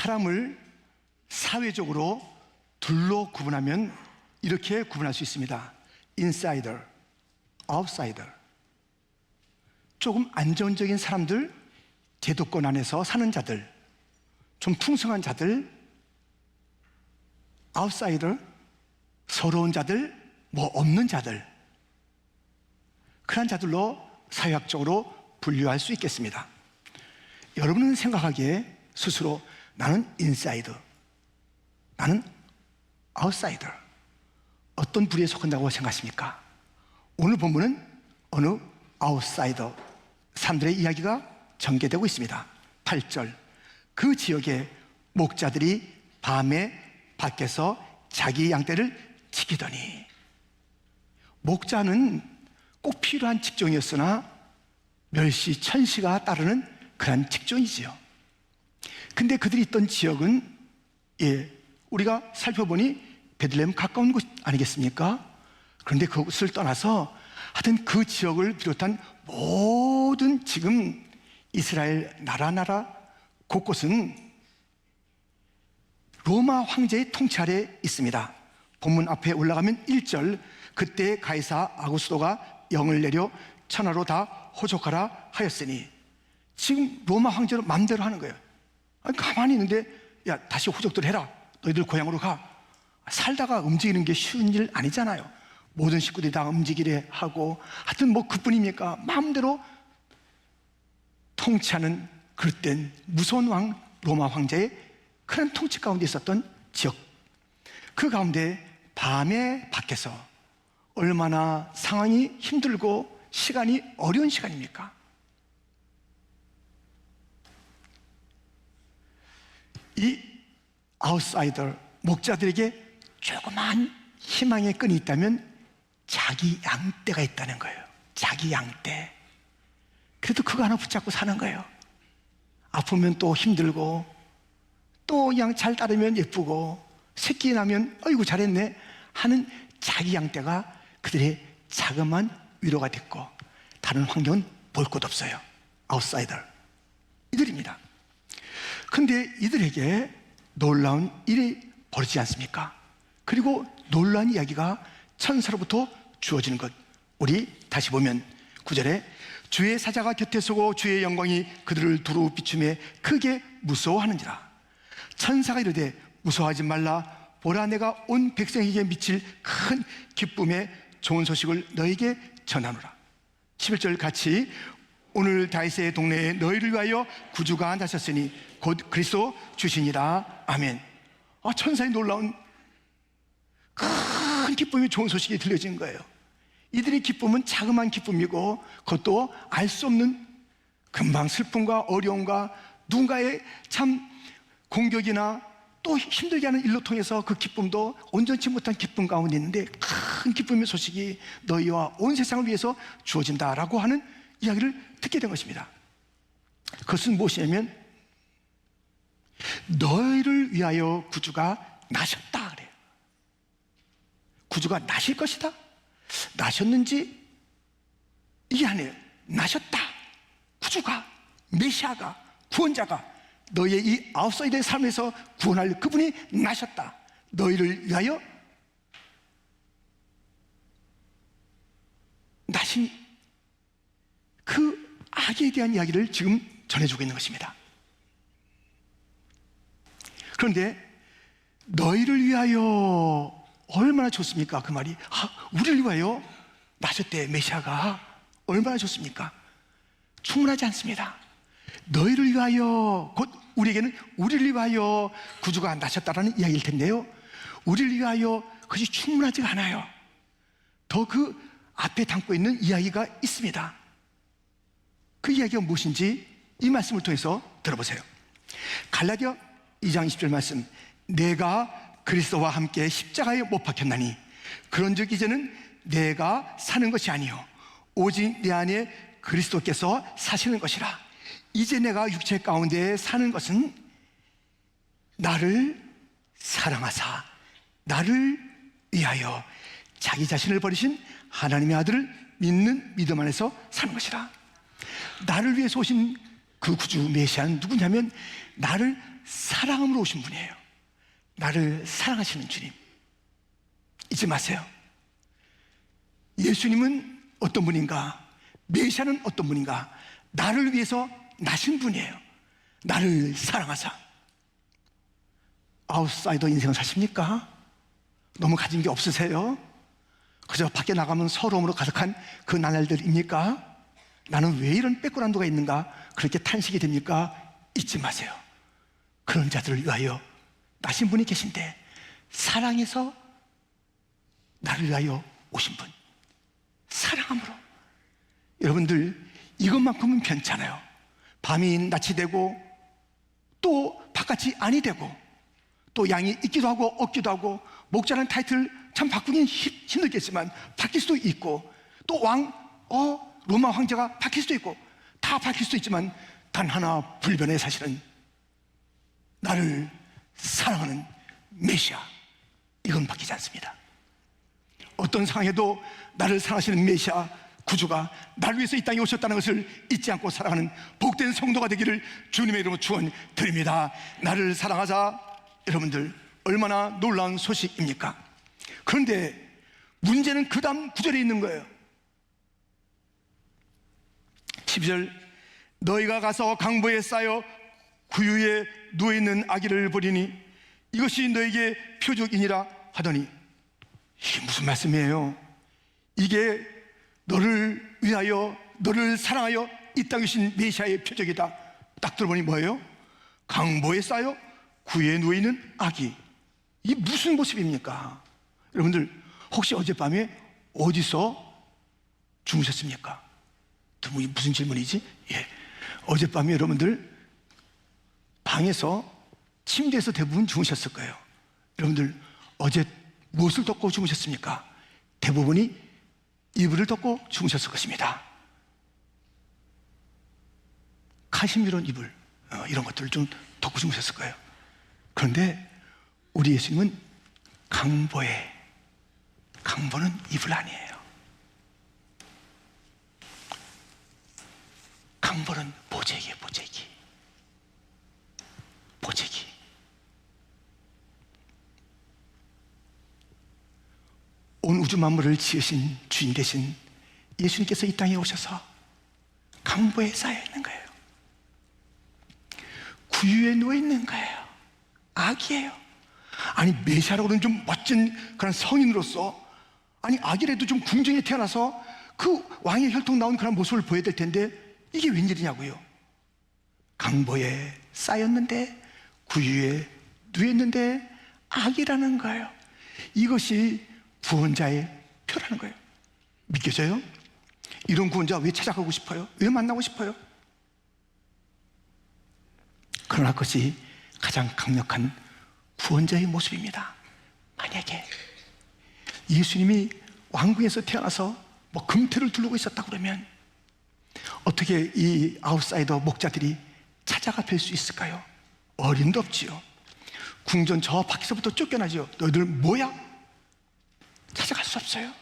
사람을 사회적으로 둘로 구분하면 이렇게 구분할 수 있습니다. 인사이더, 아웃사이더. 조금 안정적인 사람들, 제도권 안에서 사는 자들, 좀 풍성한 자들, 아웃사이더, 서러운 자들, 뭐 없는 자들, 그런 자들로 사회학적으로 분류할 수 있겠습니다. 여러분은 생각하기에 스스로 나는 인사이더, 나는 아웃사이더, 어떤 부류에 속한다고 생각하십니까? 오늘 본문은 어느 아웃사이더 사람들의 이야기가 전개되고 있습니다. 8절, 그 지역의 목자들이 밤에 밖에서 자기 양떼를 지키더니. 목자는 꼭 필요한 직종이었으나 멸시, 천시가 따르는 그런 직종이지요. 근데 그들이 있던 지역은 우리가 살펴보니 베들레헴 가까운 곳 아니겠습니까? 그런데 그것을 떠나서 하여튼 그 지역을 비롯한 모든 지금 이스라엘 나라 곳곳은 로마 황제의 통치 아래 있습니다. 본문 앞에 올라가면 1절, 그때 가이사 아구스도가 영을 내려 천하로 다 호족하라 하였으니. 지금 로마 황제로 마음대로 하는 거예요. 아니, 가만히 있는데 야, 다시 호족들 해라, 너희들 고향으로 가. 살다가 움직이는 게 쉬운 일 아니잖아요. 모든 식구들이 다 움직이래 하고, 하여튼 뭐 그뿐입니까? 마음대로 통치하는 그릇된 무서운 왕, 로마 황제의 그런 통치 가운데 있었던 지역. 그 가운데 밤에 밖에서 얼마나 상황이 힘들고 시간이 어려운 시간입니까? 이 아웃사이더 목자들에게 조그만 희망의 끈이 있다면 자기 양떼가 있다는 거예요. 자기 양떼. 그래도 그거 하나 붙잡고 사는 거예요. 아프면 또 힘들고, 또 양 잘 따르면 예쁘고, 새끼 나면 어이구 잘했네 하는 자기 양떼가 그들의 자그마한 위로가 됐고, 다른 환경은 볼 것 없어요. 아웃사이더 이들입니다. 근데 이들에게 놀라운 일이 벌어지지 않습니까? 그리고 놀라운 이야기가 천사로부터 주어지는 것, 우리 다시 보면 9절에 주의 사자가 곁에 서고 주의 영광이 그들을 두루 비추며 크게 무서워하는지라. 천사가 이르되 무서워하지 말라, 보라 내가 온 백성에게 미칠 큰 기쁨의 좋은 소식을 너에게 전하노라. 11절 같이, 오늘 다윗의 동네에 너희를 위하여 구주가 나셨으니 곧 그리스도 주시니라. 아멘. 천사의 놀라운 큰 기쁨의 좋은 소식이 들려진 거예요. 이들의 기쁨은 자그마한 기쁨이고, 그것도 알 수 없는 금방 슬픔과 어려움과 누군가의 참 공격이나 또 힘들게 하는 일로 통해서 그 기쁨도 온전치 못한 기쁨 가운데 있는데, 큰 기쁨의 소식이 너희와 온 세상을 위해서 주어진다라고 하는 이야기를 듣게 된 것입니다. 그것은 무엇이냐면 너희를 위하여 구주가 나셨다 그래요. 구주가 나실 것이다. 나셨는지 이게 아니에요. 나셨다. 구주가, 메시아가, 구원자가, 너희의 이 아웃사이더의 삶에서 구원할 그분이 나셨다. 너희를 위하여 나신 그 악에 대한 이야기를 지금 전해주고 있는 것입니다. 그런데 너희를 위하여 얼마나 좋습니까? 그 말이, 우리를 위하여 나셨대 메시아가. 얼마나 좋습니까? 충분하지 않습니다. 너희를 위하여, 곧 우리에게는 우리를 위하여 구주가 나셨다라는 이야기일 텐데요, 우리를 위하여 그것이 충분하지가 않아요. 더 그 앞에 담고 있는 이야기가 있습니다. 그 이야기가 무엇인지 이 말씀을 통해서 들어보세요. 갈라디아 2장 20절 말씀, 내가 그리스도와 함께 십자가에 못 박혔나니 그런즉 이제는 내가 사는 것이 아니요 오직 내 안에 그리스도께서 사시는 것이라. 이제 내가 육체 가운데 사는 것은 나를 사랑하사 나를 위하여 자기 자신을 버리신 하나님의 아들을 믿는 믿음 안에서 사는 것이라. 나를 위해서 오신 그 구주 메시아는 누구냐면 나를 사랑함으로 오신 분이에요. 나를 사랑하시는 주님. 잊지 마세요. 예수님은 어떤 분인가? 메시아는 어떤 분인가? 나를 위해서 나신 분이에요. 나를 사랑하사. 아웃사이더 인생을 사십니까? 너무 가진 게 없으세요? 그저 밖에 나가면 서러움으로 가득한 그 나날들입니까? 나는 왜 이런 빼꾸란도가 있는가? 그렇게 탄식이 됩니까? 잊지 마세요. 그런 자들을 위하여 나신 분이 계신데, 사랑해서 나를 위하여 오신 분, 사랑함으로. 여러분들, 이것만큼은 괜찮아요. 밤이 낯이 되고 또 바깥이 아니 되고 또 양이 있기도 하고 없기도 하고, 목자라는 타이틀 참 바꾸긴 힘들겠지만 바뀔 수도 있고, 또 로마 황제가 바뀔 수도 있고, 다 바뀔 수도 있지만 단 하나 불변의 사실은 나를 사랑하는 메시아, 이건 바뀌지 않습니다. 어떤 상황에도 나를 사랑하시는 메시아 구주가 나를 위해서 이 땅에 오셨다는 것을 잊지 않고 살아가는 복된 성도가 되기를 주님의 이름으로 축원드립니다. 나를 사랑하자. 여러분들, 얼마나 놀라운 소식입니까? 그런데 문제는 그 다음 구절에 있는 거예요. 12절, 너희가 가서 강보에 쌓여 구유에 누워있는 아기를 보리니 이것이 너에게 표적이니라 하더니, 이게 무슨 말씀이에요? 이게 너를 위하여, 너를 사랑하여 이 땅에 오신 메시아의 표적이다. 딱 들어보니 뭐예요? 강보에 쌓여 구유에 누워있는 아기. 이게 무슨 모습입니까? 여러분들, 혹시 어젯밤에 어디서 주무셨습니까? 무슨 질문이지? 예. 어젯밤에 여러분들 방에서, 침대에서 대부분 주무셨을 거예요. 여러분들, 어제 무엇을 덮고 주무셨습니까? 대부분이 이불을 덮고 주무셨을 것입니다. 카시미론 이불, 이런 것들을 좀 덮고 주무셨을 거예요. 그런데 우리 예수님은 강보는 이불 아니에요. 강보는 보재기예요. 보재기. 온 우주 만물을 지으신 주인 되신 예수님께서 이 땅에 오셔서 강보에 쌓여 있는 거예요. 구유에 누워 있는 거예요. 아기예요. 아니, 메시아라고는 좀 멋진 그런 성인으로서, 아니 아기라도 좀 궁정에 태어나서 그 왕의 혈통 나온 그런 모습을 보여야 될 텐데, 이게 웬일이냐고요. 강보에 쌓였는데, 구유에 누웠는데 아기라는 거예요. 이것이 구원자의 표라는 거예요. 믿겨져요? 이런 구원자 왜 찾아가고 싶어요? 왜 만나고 싶어요? 그러나 그것이 가장 강력한 구원자의 모습입니다. 만약에 예수님이 왕궁에서 태어나서 뭐 금태를 두르고 있었다 그러면 어떻게 이 아웃사이더 목자들이 찾아가 뵐 수 있을까요? 어림도 없지요. 궁전 저 밖에서부터 쫓겨나죠. 너희들 뭐야? 찾아갈 수 없어요.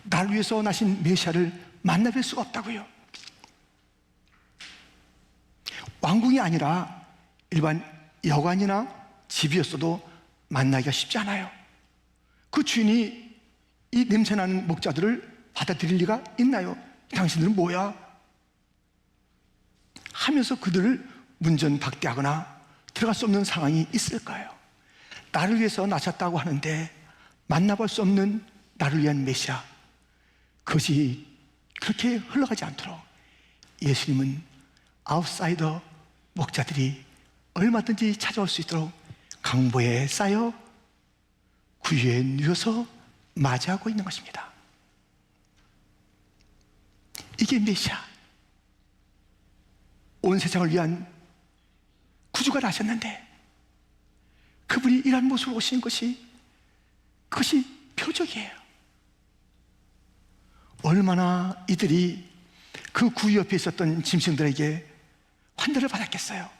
나를 위해서 나신 메시아를 만나뵐 수가 없다고요. 왕궁이 아니라 일반 여관이나 집이었어도 만나기가 쉽지 않아요. 그 주인이 이 냄새나는 목자들을 받아들일 리가 있나요? 당신들은 뭐야? 하면서 그들을 문전박대하거나 들어갈 수 없는 상황이 있을까요? 나를 위해서 나셨다고 하는데 만나볼 수 없는 나를 위한 메시아, 그것이 그렇게 흘러가지 않도록 예수님은 아웃사이더 목자들이 얼마든지 찾아올 수 있도록 강보에 쌓여 구유에 누워서 맞이하고 있는 것입니다. 이게 메시아, 온 세상을 위한 구주가 나셨는데 그분이 이런 모습으로 오신 것이, 그것이 표적이에요. 얼마나 이들이 그 구유 옆에 있었던 짐승들에게 환대를 받았겠어요.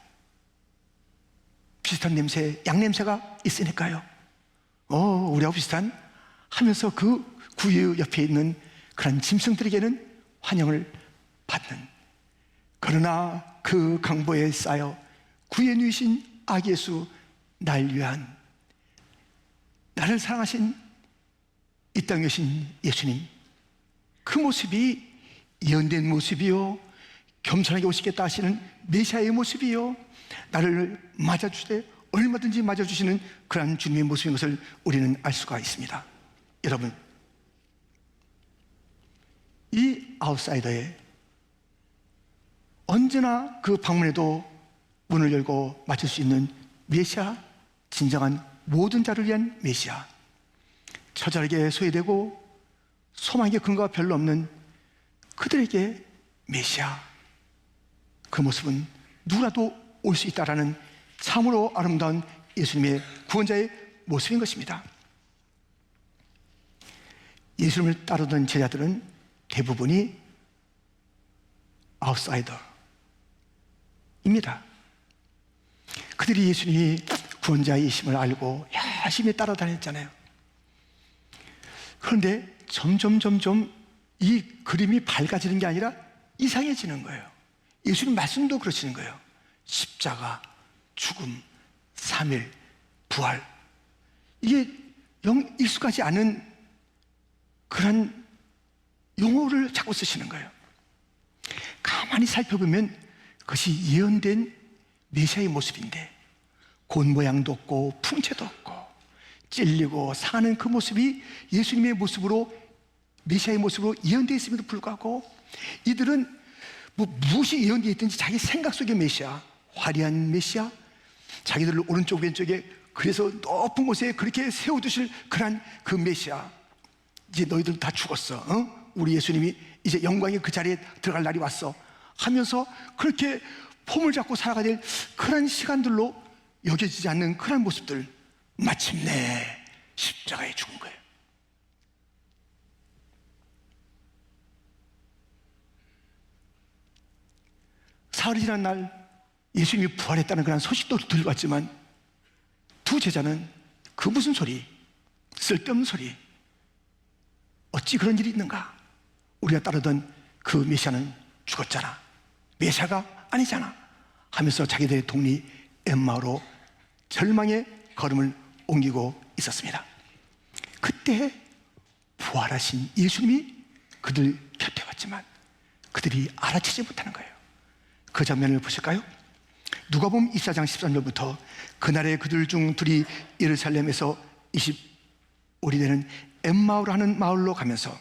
비슷한 냄새, 양냄새가 있으니까요. 우리하고 비슷한 하면서 그 구유 옆에 있는 그런 짐승들에게는 환영을 받는, 그러나 그 강보에 쌓여 구유에 누이신 아기 예수, 날 위한, 나를 사랑하신 이 땅에 오신 예수님, 그 모습이 예언된 모습이요, 겸손하게 오시겠다 하시는 메시아의 모습이요, 나를 맞아주되 얼마든지 맞아주시는 그러한 주님의 모습인 것을 우리는 알 수가 있습니다. 여러분, 이 아웃사이더에 언제나 그 방문에도 문을 열고 맞을 수 있는 메시아, 진정한 모든 자를 위한 메시아, 처절하게 소외되고 소망의 근거가 별로 없는 그들에게 메시아, 그 모습은 누구라도 올 수 있다라는 참으로 아름다운 예수님의 구원자의 모습인 것입니다. 예수님을 따르던 제자들은 대부분이 아웃사이더입니다. 그들이 예수님이 구원자이심을 알고 열심히 따라다녔잖아요. 그런데 점점 이 그림이 밝아지는 게 아니라 이상해지는 거예요. 예수님 말씀도 그러시는 거예요. 십자가, 죽음, 3일, 부활. 이게 영 익숙하지 않은 그런 용어를 자꾸 쓰시는 거예요. 가만히 살펴보면 그것이 예언된 메시아의 모습인데, 곧 모양도 없고 풍채도 없고 찔리고 상하는 그 모습이 예수님의 모습으로, 메시아의 모습으로 예언되어 있음에도 불구하고 이들은 무엇이 예언되어 있든지 자기 생각 속의 메시아, 화려한 메시아, 자기들 오른쪽 왼쪽에 그래서 높은 곳에 그렇게 세워두실 그런 그 메시아, 이제 너희들 다 죽었어, 어? 우리 예수님이 이제 영광의 그 자리에 들어갈 날이 왔어 하면서 그렇게 폼을 잡고 살아가야 될 그런 시간들로 여겨지지 않는 그런 모습들, 마침내 십자가에 죽은 거예요. 사흘이 지난 날 예수님이 부활했다는 그런 소식도 들고 왔지만 두 제자는 그 무슨 소리, 쓸데없는 소리, 어찌 그런 일이 있는가, 우리가 따르던 그 메시아는 죽었잖아, 메시아가 아니잖아 하면서 자기들의 동리 엠마오로 절망의 걸음을 옮기고 있었습니다. 그때 부활하신 예수님이 그들 곁에 왔지만 그들이 알아채지 못하는 거예요. 그 장면을 보실까요? 누가복음 24장 13절부터 그날에 그들 중 둘이 예루살렘에서 25리 되는 엠마오라는 마을로 가면서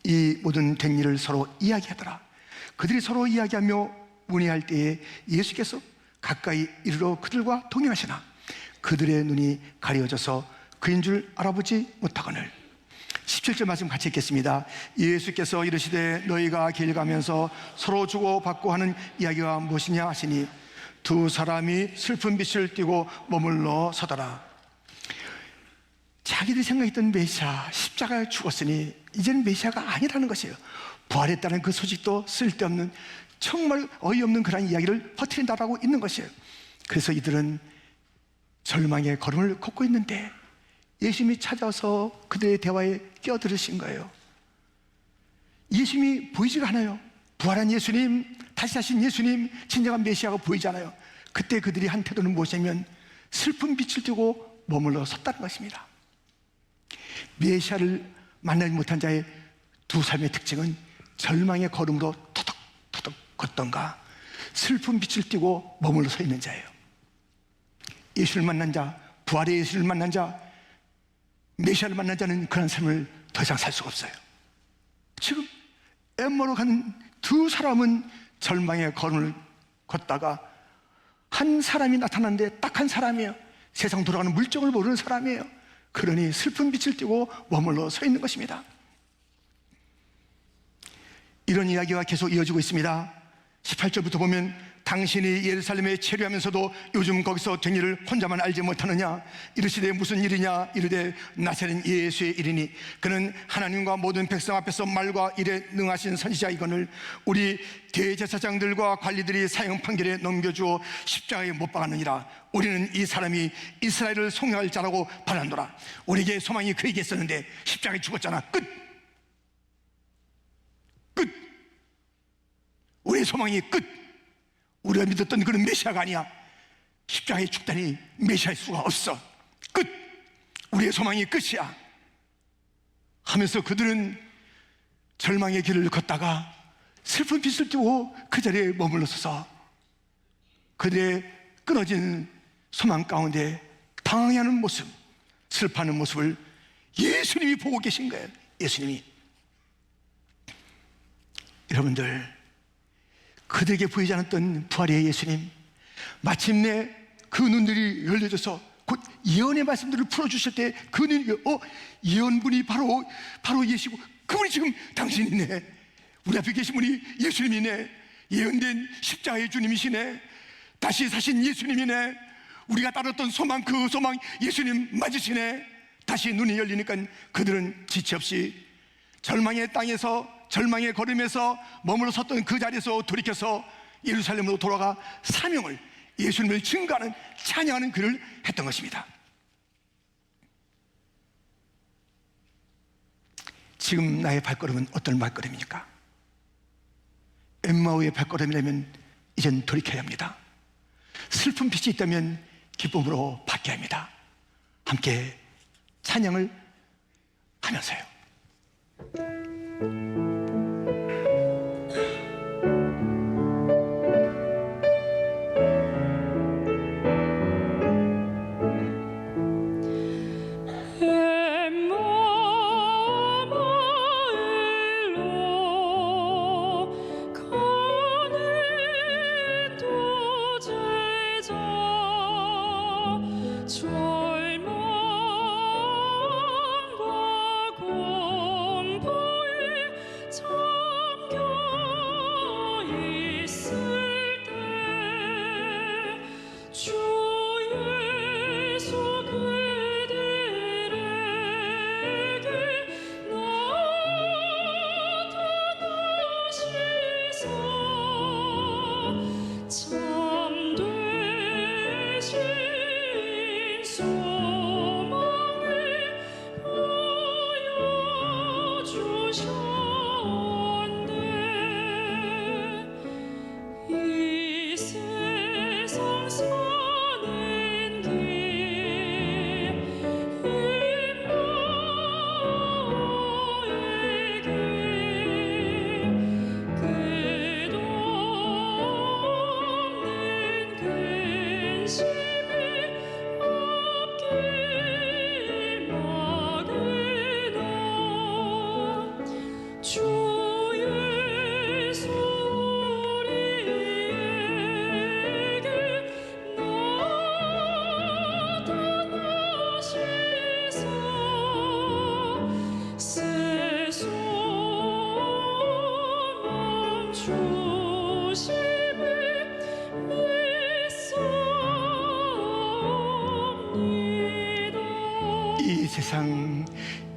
이 모든 된 일을 서로 이야기하더라. 그들이 서로 이야기하며 문의할 때에 예수께서 가까이 이르러 그들과 동행하시나 그들의 눈이 가려져서 그인 줄 알아보지 못하거늘. 17절 말씀 같이 읽겠습니다. 예수께서 이르시되 너희가 길 가면서 서로 주고받고 하는 이야기가 무엇이냐 하시니 두 사람이 슬픈 빛을 띠고 머물러 서더라. 자기들이 생각했던 메시아, 십자가에 죽었으니 이제는 메시아가 아니라는 것이에요. 부활했다는 그 소식도 쓸데없는, 정말 어이없는 그런 이야기를 퍼뜨린다라고 있는 것이에요. 그래서 이들은 절망의 걸음을 걷고 있는데 예수님이 찾아와서 그들의 대화에 끼어들으신 거예요. 예수님이 보이지가 않아요. 부활한 예수님, 다시 사신 예수님, 진정한 메시아가 보이지 않아요. 그때 그들이 한 태도는 무엇이냐면 슬픈 빛을 띠고 머물러 섰다는 것입니다. 메시아를 만나지 못한 자의 두 삶의 특징은 절망의 걸음으로 터덕터덕 걷던가 슬픈 빛을 띠고 머물러 서 있는 자예요. 예수를 만난 자, 부활의 예수를 만난 자, 메시아를 만난 자는 그런 삶을 더 이상 살 수가 없어요. 지금 엠마오로 가는 두 사람은 절망의 걸음을 걷다가 한 사람이 나타났는데 딱 한 사람이에요. 세상 돌아가는 물정을 모르는 사람이에요. 그러니 슬픈 빛을 띠고 머물러 서 있는 것입니다. 이런 이야기가 계속 이어지고 있습니다. 18절부터 보면 당신이 예루살렘에 체류하면서도 요즘 거기서 된 일을 혼자만 알지 못하느냐, 이르시되 무슨 일이냐, 이르되 나사렛 예수의 일이니 그는 하나님과 모든 백성 앞에서 말과 일에 능하신 선지자이거늘 우리 대제사장들과 관리들이 사형 판결에 넘겨주어 십자가에 못 박았느니라. 우리는 이 사람이 이스라엘을 송영할 자라고 바란노라. 우리에게 소망이 그에게 있었는데 십자가에 죽었잖아. 끝. 우리의 소망이 끝. 우리가 믿었던 그런 메시아가 아니야. 십자가에 죽다니 메시아일 수가 없어. 끝! 우리의 소망이 끝이야 하면서 그들은 절망의 길을 걷다가 슬픈 빛을 띠고 그 자리에 머물러 서서 그들의 끊어진 소망 가운데 당황해하는 모습, 슬퍼하는 모습을 예수님이 보고 계신 거예요. 예수님이. 여러분들, 그들에게 보이지 않았던 부활의 예수님, 마침내 그 눈들이 열려져서 곧 예언의 말씀들을 풀어주실 때 그 눈이 예언분이 바로 예시고 그분이 지금 당신이네. 우리 앞에 계신 분이 예수님이네. 예언된 십자가의 주님이시네. 다시 사신 예수님이네. 우리가 따랐던 소망, 그 소망 예수님 맞으시네. 다시 눈이 열리니까 그들은 지체 없이 절망의 땅에서, 절망의 걸음에서 머물러 섰던 그 자리에서 돌이켜서 예루살렘으로 돌아가 사명을, 예수님을 증거하는, 찬양하는 글을 했던 것입니다. 지금 나의 발걸음은 어떤 발걸음입니까? 엠마오의 발걸음이라면 이젠 돌이켜야 합니다. 슬픈 빛이 있다면 기쁨으로 바뀌어야 합니다. 함께 찬양을 하면서요.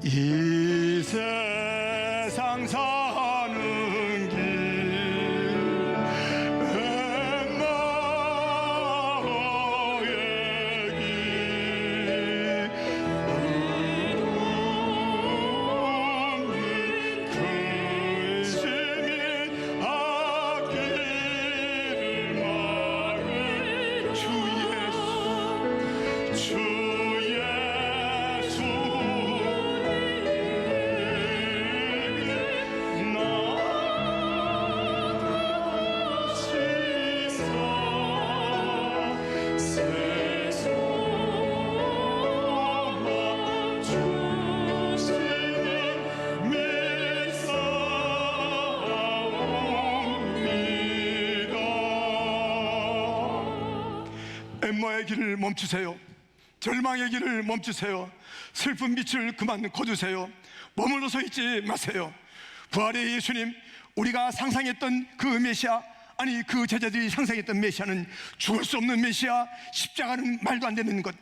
이 세상 사는 길 엠마오의 길 의롭는 근심이 앞길을 막을 주 예수 엠마의 길을 멈추세요. 절망의 길을 멈추세요. 슬픈 빛을 그만 거두세요. 머물러 서 있지 마세요. 부활의 예수님, 우리가 상상했던 그 메시아, 아니 그 제자들이 상상했던 메시아는 죽을 수 없는 메시아, 십자가는 말도 안 되는 것.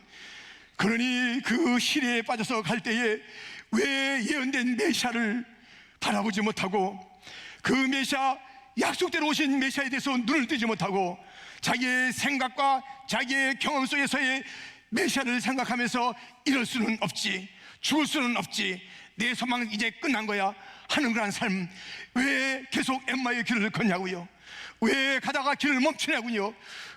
그러니 그 시대에 빠져서 갈 때에 왜 예언된 메시아를 바라보지 못하고 그 메시아, 약속대로 오신 메시아에 대해서 눈을 뜨지 못하고 자기의 생각과 자기의 경험 속에서의 메시아를 생각하면서 이럴 수는 없지, 죽을 수는 없지, 내 소망은 이제 끝난 거야 하는 그런 삶, 왜 계속 엠마의 길을 걷냐고요? 왜 가다가 길을 멈추냐고요?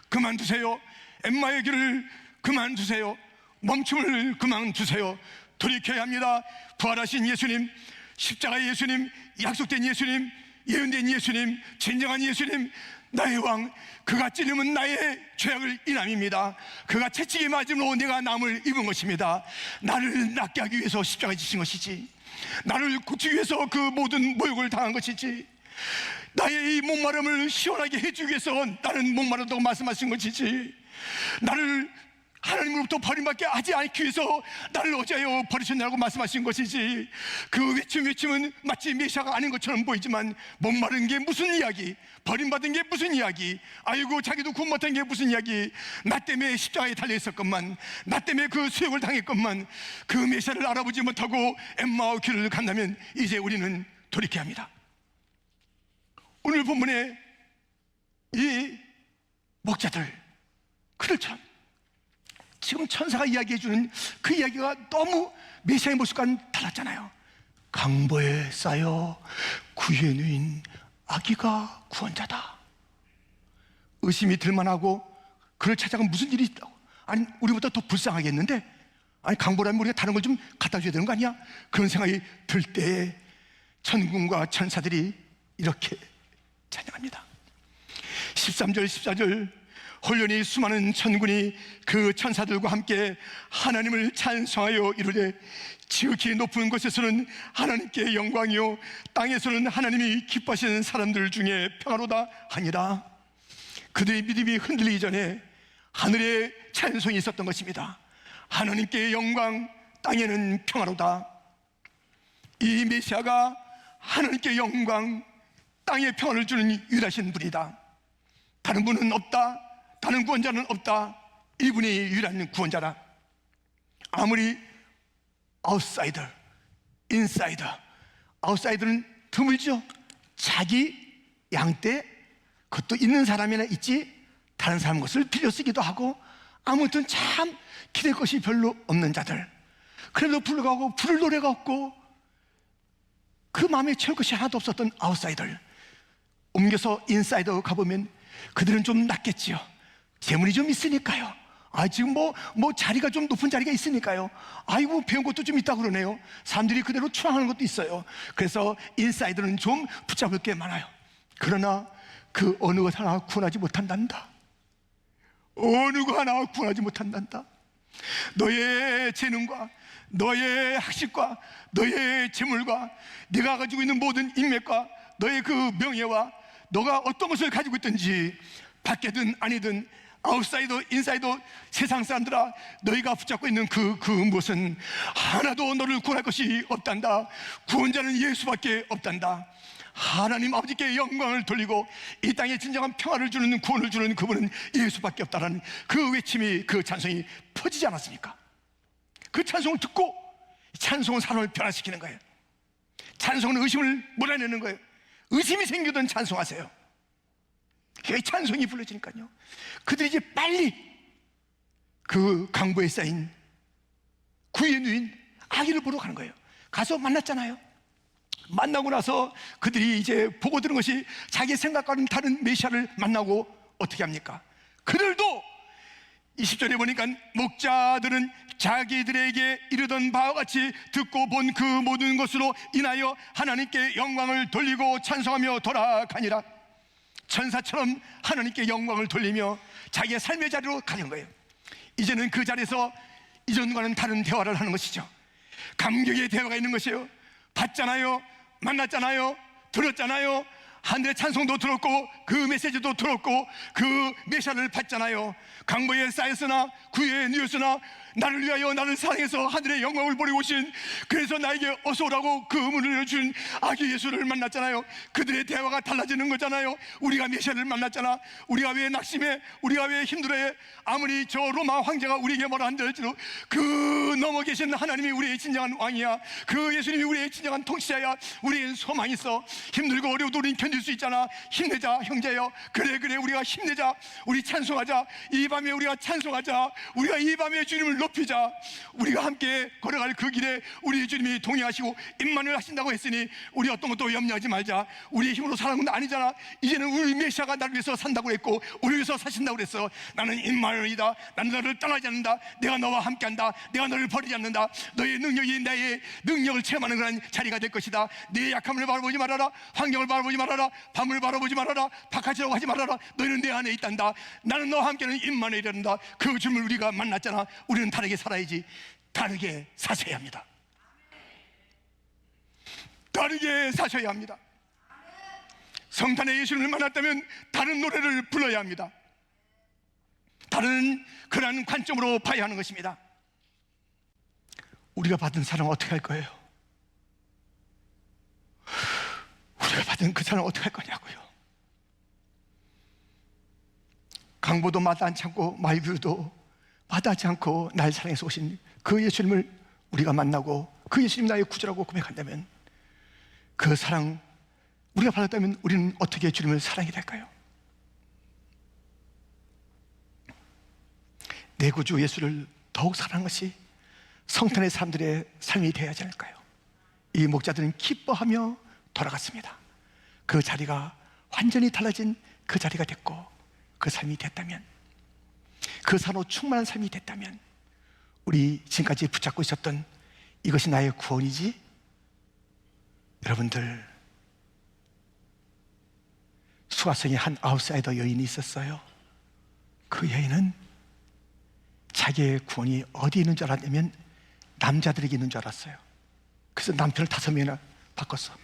그만두세요. 엠마의 길을 그만두세요. 멈춤을 그만두세요. 돌이켜야 합니다. 부활하신 예수님, 십자가의 예수님, 약속된 예수님, 예언된 예수님, 진정한 예수님, 나의 왕, 그가 찔림은 나의 죄악을 인함입니다. 그가 채찍에 맞음으로 내가 남을 입은 것입니다. 나를 낫게 하기 위해서 십자가에 지신 것이지, 나를 고치기 위해서 그 모든 모욕을 당한 것이지, 나의 이 목마름을 시원하게 해주기 위해서 나는 목마르다고 말씀하신 것이지, 나를 하나님으로부터 버림받게 하지 않기 위해서 나를 어찌하여 버리셨냐고 말씀하신 것이지. 그 외침은 마치 메시아가 아닌 것처럼 보이지만 목마른 게 무슨 이야기, 버림받은 게 무슨 이야기, 아이고 자기도 구원 못한 게 무슨 이야기. 나 때문에 십자가에 달려있었건만, 나 때문에 그 수욕을 당했건만, 그 메시아를 알아보지 못하고 엠마오 길을 간다면 이제 우리는 돌이켜야 합니다. 오늘 본문에 이 목자들, 그들처럼 지금 천사가 이야기해주는 그 이야기가 너무 메시아의 모습과는 달랐잖아요. 강보에 쌓여 구유에 누인 아기가 구원자다. 의심이 들만하고 그를 찾아간 무슨 일이 있다고. 아니, 우리보다 더 불쌍하겠는데, 아니 강보라면 우리가 다른 걸 좀 갖다 줘야 되는 거 아니야? 그런 생각이 들 때에 천군과 천사들이 이렇게 찬양합니다. 13절 14절, 홀련히 수많은 천군이 그 천사들과 함께 하나님을 찬송하여 이르되, 지극히 높은 곳에서는 하나님께 영광이요 땅에서는 하나님이 기뻐하시는 사람들 중에 평화로다 하니라. 그들의 믿음이 흔들리기 전에 하늘에 찬송이 있었던 것입니다. 하나님께 영광, 땅에는 평화로다. 이 메시아가 하나님께 영광, 땅에 평화를 주는 유일하신 분이다. 다른 분은 없다. 다른 구원자는 없다. 이분이 유일한 구원자라. 아무리 아웃사이더, 인사이더, 아웃사이더는 드물죠. 자기 양떼, 그것도 있는 사람이나 있지 다른 사람 것을 빌려 쓰기도 하고, 아무튼 참 기댈 것이 별로 없는 자들, 그래도 불구하고 부를 노래가 없고 그 마음에 채울 것이 하나도 없었던 아웃사이더, 옮겨서 인사이더 가보면 그들은 좀 낫겠지요. 재물이 좀 있으니까요. 지금 뭐 자리가 좀 높은 자리가 있으니까요. 아이고 배운 것도 좀 있다고 그러네요. 사람들이 그대로 추앙하는 것도 있어요. 그래서 인사이더는 좀 붙잡을 게 많아요. 그러나 그 어느 것 하나 구원하지 못한단다. 어느 것 하나 구원하지 못한단다. 너의 재능과 너의 학식과 너의 재물과 네가 가지고 있는 모든 인맥과 너의 그 명예와 너가 어떤 것을 가지고 있든지, 밖에든 아니든 아웃사이더, 인사이더, 세상 사람들아, 너희가 붙잡고 있는 그 무엇은 하나도 너를 구원할 것이 없단다. 구원자는 예수밖에 없단다. 하나님 아버지께 영광을 돌리고 이 땅에 진정한 평화를 주는, 구원을 주는 그분은 예수밖에 없다라는 그 외침이, 그 찬송이 퍼지지 않았습니까? 그 찬송을 듣고 찬송은 사람을 변화시키는 거예요. 찬송은 의심을 몰아내는 거예요. 의심이 생기던 찬송하세요. 찬송이 불러지니까요. 그들이 이제 빨리 그 강보에 쌓인 구유에 누인 아기를 보러 가는 거예요. 가서 만났잖아요. 만나고 나서 그들이 이제 보고 들은 것이 자기 생각과는 다른 메시아를 만나고 어떻게 합니까? 그들도 20절에 보니까 목자들은 자기들에게 이르던 바와 같이 듣고 본 그 모든 것으로 인하여 하나님께 영광을 돌리고 찬송하며 돌아가니라. 천사처럼 하나님께 영광을 돌리며 자기의 삶의 자리로 가는 거예요. 이제는 그 자리에서 이전과는 다른 대화를 하는 것이죠. 감격의 대화가 있는 것이에요. 봤잖아요, 만났잖아요, 들었잖아요, 하늘의 찬송도 들었고 그 메시지도 들었고 그 메시아를 봤잖아요. 강보에 쌓였으나 구유에 누였으나 나를 위하여 나를 사랑해서 하늘의 영광을 보리고 오신, 그래서 나에게 어서 오라고 그 문을 열어준 아기 예수를 만났잖아요. 그들의 대화가 달라지는 거잖아요. 우리가 메시아를 만났잖아. 우리가 왜 낙심해? 우리가 왜 힘들어해? 아무리 저 로마 황제가 우리에게 뭐라 한들지도 그 넘어 계신 하나님이 우리의 진정한 왕이야. 그 예수님이 우리의 진정한 통치자야. 우리의 소망이 있어. 힘들고 어려워도 우리는 견딜 견딜 수 있잖아. 힘내자 형제여. 그래 우리가 힘내자. 우리 찬송하자. 이 밤에 우리가 찬송하자. 우리가 이 밤에 주님을 높이자. 우리가 함께 걸어갈 그 길에 우리 주님이 동행하시고 임만을 하신다고 했으니 우리 어떤 것도 염려하지 말자. 우리의 힘으로 사는 건 아니잖아. 이제는 우리 메시아가 나를 위해서 산다고 그랬고 우리 위해서 사신다고 그랬어. 나는 임마누엘이다. 나는 너를 떠나지 않는다. 내가 너와 함께한다. 내가 너를 버리지 않는다. 너의 능력이 나의 능력을 체험하는 그런 자리가 될 것이다. 내 약함을 바라보지 말아라. 환경을 바라보지 말아라. 밤을 바라보지 말아라. 바깥이라고 하지 말아라. 너희는 내 안에 있단다. 나는 너와 함께는 임마누엘이란다. 그 주님을 우리가 만났잖아. 우리는 다르게 살아야지. 다르게 사셔야 합니다. 다르게 사셔야 합니다. 성탄에 예수님을 만났다면 다른 노래를 불러야 합니다. 다른 그러한 관점으로 봐야 하는 것입니다. 우리가 받은 사랑 어떻게 할 거예요? 우리가 받은 그 사랑 어떻게 할 거냐고요. 강보도 마다하지 않고 마이뷰도 마다하지 않고 날 사랑해서 오신 그 예수님을 우리가 만나고 그 예수님 나의 구주라고 고백한다면, 그 사랑 우리가 받았다면 우리는 어떻게 주님을 사랑해야 될까요? 내 구주 예수를 더욱 사랑하는 것이 성탄의 사람들의 삶이 되어야 하지 않을까요? 이 목자들은 기뻐하며 돌아갔습니다. 그 자리가 완전히 달라진 그 자리가 됐고, 그 삶이 됐다면, 그 산으로 충만한 삶이 됐다면, 우리 지금까지 붙잡고 있었던 이것이 나의 구원이지? 여러분들, 수가성에 한 아웃사이더 여인이 있었어요. 그 여인은 자기의 구원이 어디에 있는 줄 알았냐면 남자들에게 있는 줄 알았어요. 그래서 남편을 5명이나 바꿨어.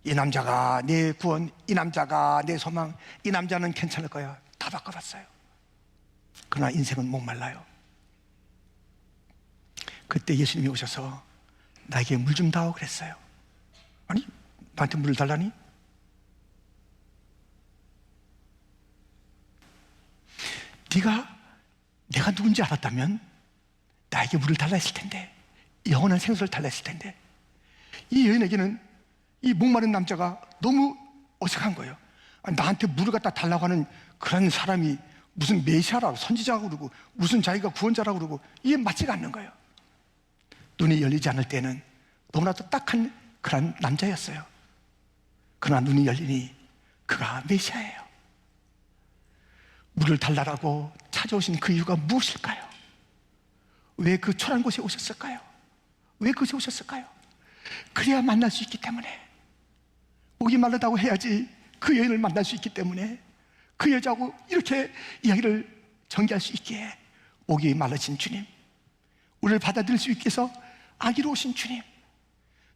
이 남자가 내 구원, 이 남자가 내 소망, 이 남자는 괜찮을 거야. 다 바꿔봤어요. 그러나 인생은 목말라요. 그때 예수님이 오셔서 나에게 물 좀 다오 그랬어요. 아니, 나한테 물을 달라니? 내가 누군지 알았다면 나에게 물을 달라 했을 텐데, 영원한 생수를 달라 했을 텐데, 이 여인에게는 이 목마른 남자가 너무 어색한 거예요. 아니, 나한테 물을 갖다 달라고 하는 그런 사람이 무슨 메시아라고 선지자라고 그러고 무슨 자기가 구원자라고 그러고, 이게 맞지가 않는 거예요. 눈이 열리지 않을 때는 너무나도 딱한 그런 남자였어요. 그러나 눈이 열리니 그가 메시아예요. 물을 달라고 찾아오신 그 이유가 무엇일까요? 왜 그 초라한 곳에 오셨을까요? 왜 그곳에 오셨을까요? 그래야 만날 수 있기 때문에. 목이 마르다고 해야지 그 여인을 만날 수 있기 때문에, 그 여자하고 이렇게 이야기를 전개할 수 있기에 목이 마르신 주님, 우리를 받아들일 수 있게 해서 아기로 오신 주님,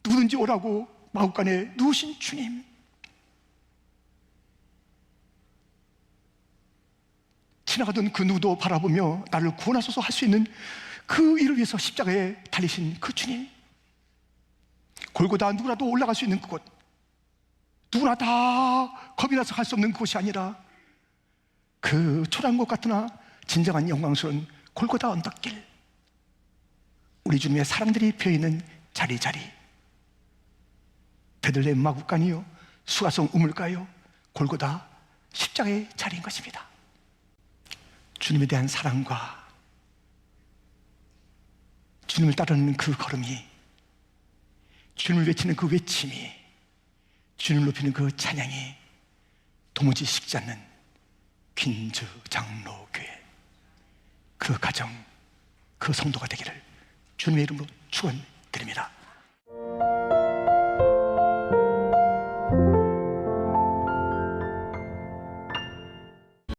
누구든지 오라고 마구간에 누우신 주님, 지나가던 그 누구도 바라보며 나를 구원하소서 할 수 있는 그 일을 위해서 십자가에 달리신 그 주님, 골고다 누구라도 올라갈 수 있는 그곳, 누구나 다 겁이 나서 갈 수 없는 그곳이 아니라 그 초라한 곳 같으나 진정한 영광스러운 골고다 언덕길, 우리 주님의 사랑들이 피어있는 자리자리, 베들레헴 마구간이요, 수가성 우물가요, 골고다 십자가의 자리인 것입니다. 주님에 대한 사랑과 주님을 따르는 그 걸음이, 주님을 외치는 그 외침이, 주님을 높이는 그 찬양이 도무지 식지 않는 퀸즈 장로교회, 그 가정, 그 성도가 되기를 주님의 이름으로 축원드립니다.